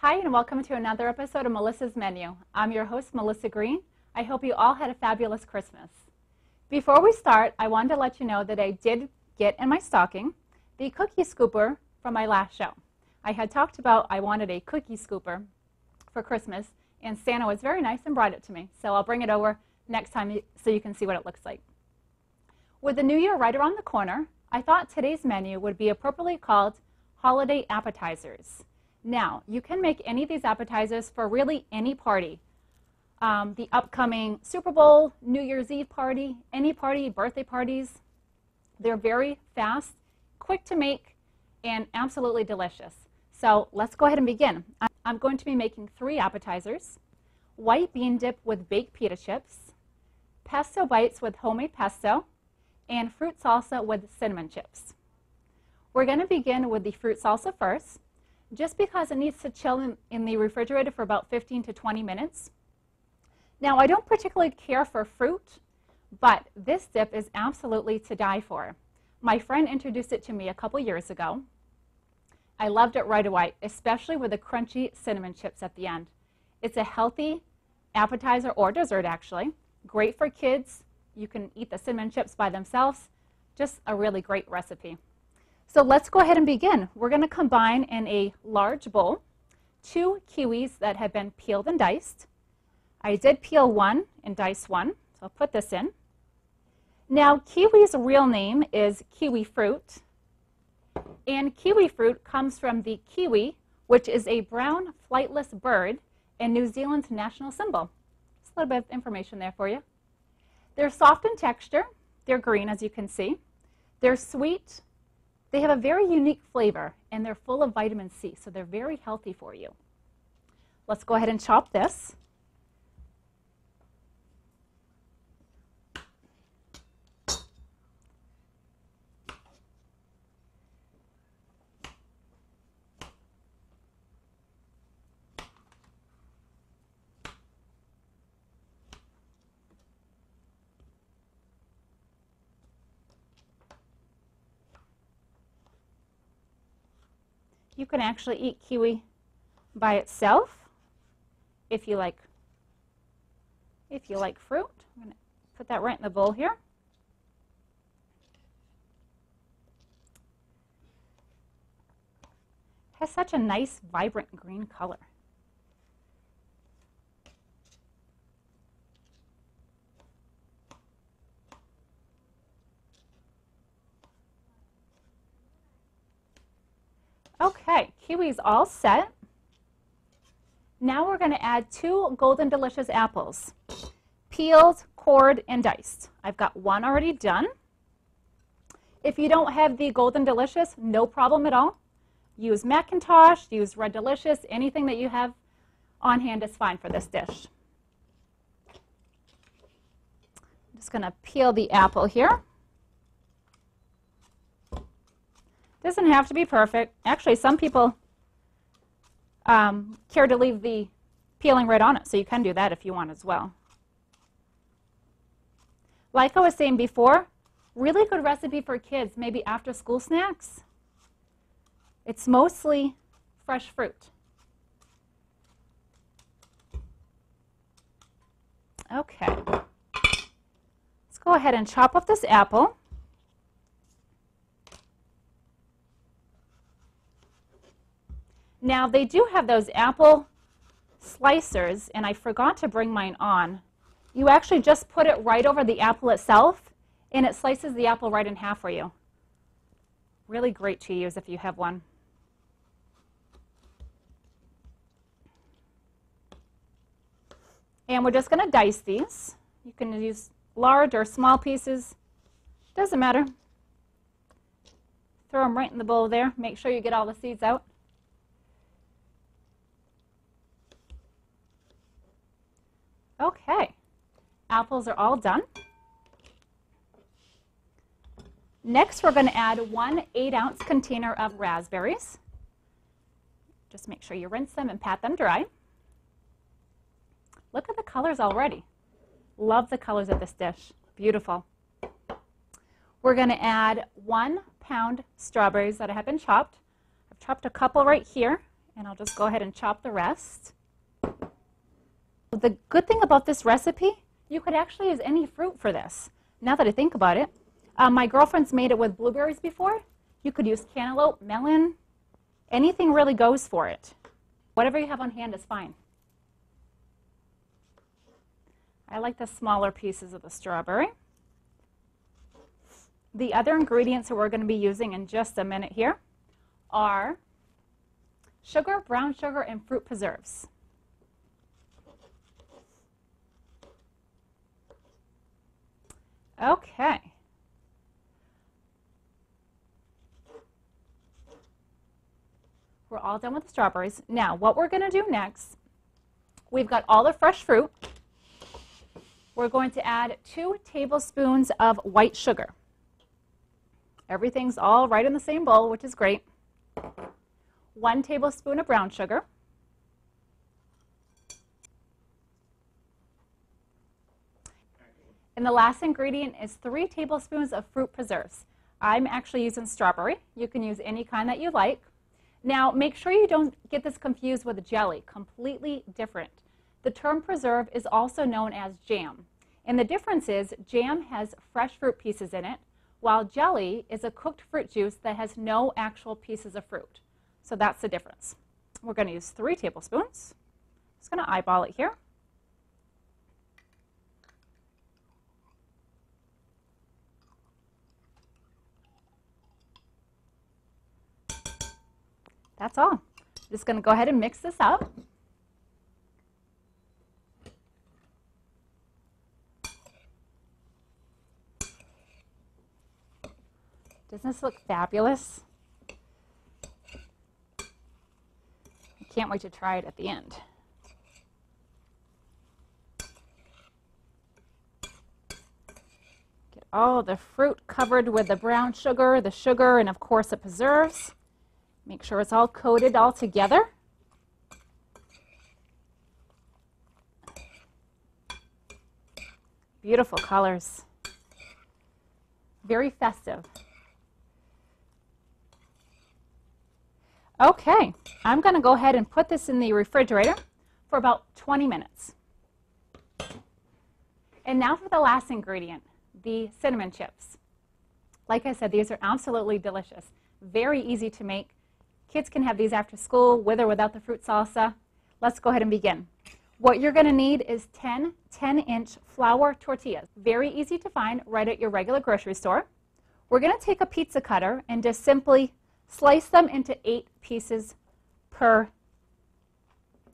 Hi and welcome to another episode of Melissa's Menu. I'm your host, Melissa Green. I hope you all had a fabulous Christmas. Before we start, I wanted to let you know that I did get in my stocking the cookie scooper from my last show. I had talked about I wanted a cookie scooper for Christmas, and Santa was very nice and brought it to me. So I'll bring it over next time so you can see what it looks like. With the new year right around the corner, I thought today's menu would be appropriately called Holiday Appetizers. Now, you can make any of these appetizers for really any party. The upcoming Super Bowl, New Year's Eve party, any party, birthday parties. They're very fast, quick to make, and absolutely delicious. So let's go ahead and begin. I'm going to be making 3 appetizers: white bean dip with baked pita chips, pesto bites with homemade pesto, and fruit salsa with cinnamon chips. We're going to begin with the fruit salsa first, just because it needs to chill in the refrigerator for about 15 to 20 minutes. Now, I don't particularly care for fruit, but this dip is absolutely to die for. My friend introduced it to me a couple years ago. I loved it right away, especially with the crunchy cinnamon chips at the end. It's a healthy appetizer or dessert, actually. Great for kids. You can eat the cinnamon chips by themselves. Just a really great recipe. So let's go ahead and begin. We're going to combine in a large bowl 2 kiwis that have been peeled and diced. I did peel one and dice one, so I'll put this in. Now, kiwi's real name is kiwi fruit, and kiwi fruit comes from the kiwi, which is a brown flightless bird and New Zealand's national symbol. Just a little bit of information there for you. They're soft in texture. They're green, as you can see. They're sweet. They have a very unique flavor, and they're full of vitamin C, so they're very healthy for you. Let's go ahead and chop this. You can actually eat kiwi by itself if you like fruit. I'm going to put that right in the bowl here. It has such a nice, vibrant green color. Okay, kiwi's all set. Now we're going to add 2 Golden Delicious apples, peeled, cored, and diced. I've got one already done. If you don't have the Golden Delicious, no problem at all. Use Macintosh, use Red Delicious, anything that you have on hand is fine for this dish. I'm just going to peel the apple here. Doesn't have to be perfect. Actually, some people care to leave the peeling right on it, so you can do that if you want as well. Like I was saying before, really good recipe for kids, maybe after school snacks. It's mostly fresh fruit. Okay. Let's go ahead and chop up this apple. Now, they do have those apple slicers, and I forgot to bring mine on. You actually just put it right over the apple itself, and it slices the apple right in half for you. Really great to use if you have one. And we're just going to dice these. You can use large or small pieces. Doesn't matter. Throw them right in the bowl there. Make sure you get all the seeds out. Okay, apples are all done. Next, we're going to add 1 8-ounce container of raspberries. Just make sure you rinse them and pat them dry. Look at the colors already. Love the colors of this dish. Beautiful. We're going to add 1 pound strawberries that have been chopped. I've chopped a couple right here, And I'll just go ahead and chop the rest. The good thing about this recipe, you could actually use any fruit for this. Now that I think about it, my girlfriend's made it with blueberries before. You could use cantaloupe, melon, anything really goes for it. Whatever you have on hand is fine. I like the smaller pieces of the strawberry. The other ingredients that we're going to be using in just a minute here are sugar, brown sugar, and fruit preserves. Okay. We're all done with the strawberries. Now, what we're going to do next, we've got all the fresh fruit. We're going to add 2 tablespoons of white sugar. Everything's all right in the same bowl, which is great. 1 tablespoon of brown sugar. And the last ingredient is 3 tablespoons of fruit preserves. I'm actually using strawberry. You can use any kind that you like. Now, make sure you don't get this confused with jelly. Completely different. The term preserve is also known as jam. And the difference is jam has fresh fruit pieces in it, while jelly is a cooked fruit juice that has no actual pieces of fruit. So that's the difference. We're going to use 3 tablespoons. Just going to eyeball it here. That's all. Just going to go ahead and mix this up. Doesn't this look fabulous? I can't wait to try it at the end. Get all the fruit covered with the brown sugar, and of course the preserves. Make sure it's all coated all together. Beautiful colors. Very festive. Okay, I'm going to go ahead and put this in the refrigerator for about 20 minutes. And now for the last ingredient, the cinnamon chips. Like I said, these are absolutely delicious. Very easy to make. Kids can have these after school, with or without the fruit salsa. Let's go ahead and begin. What you're going to need is 10 10-inch flour tortillas. Very easy to find right at your regular grocery store. We're going to take a pizza cutter and just simply slice them into 8 pieces per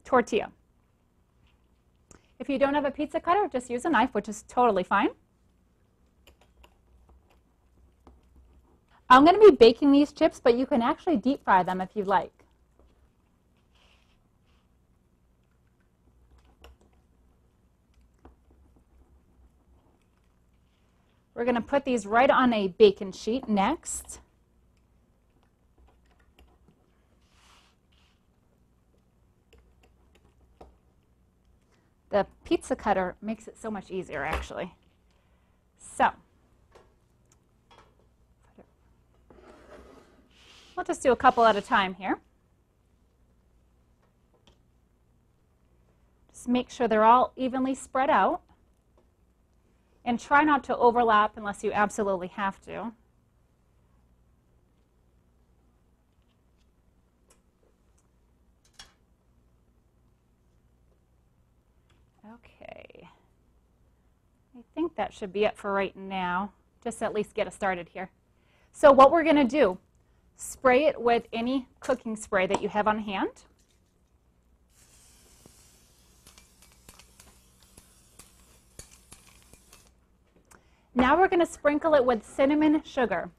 tortilla. If you don't have a pizza cutter, just use a knife, which is totally fine. I'm going to be baking these chips, but you can actually deep fry them if you like. We're going to put these right on a baking sheet next. The pizza cutter makes it so much easier, actually. So, we'll just do a couple at a time here. Just make sure they're all evenly spread out. And try not to overlap unless you absolutely have to. Okay. I think that should be it for right now. Just at least get us started here. So what we're going to do, spray it with any cooking spray that you have on hand. Now we're going to sprinkle it with cinnamon sugar.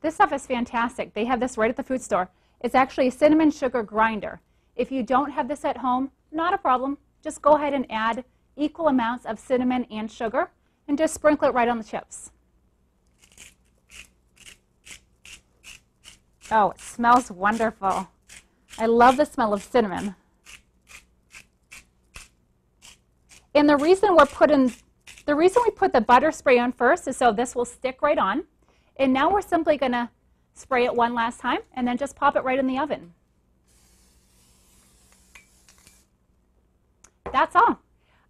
This stuff is fantastic. They have this right at the food store. It's actually a cinnamon sugar grinder. If you don't have this at home, not a problem. Just go ahead and add equal amounts of cinnamon and sugar and just sprinkle it right on the chips. Oh, it smells wonderful. I love the smell of cinnamon. And the reason we put the butter spray on first is so this will stick right on. And now we're simply going to spray it one last time and then just pop it right in the oven. that's all.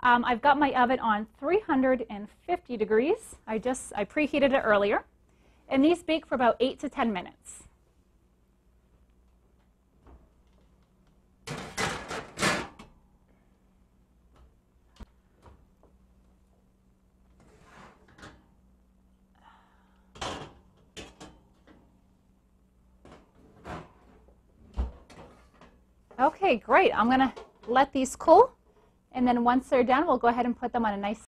I've got my oven on 350 degrees. I preheated it earlier. And these bake for about 8 to 10 minutes. Okay, great. I'm going to let these cool, and then once they're done, we'll go ahead and put them on a nice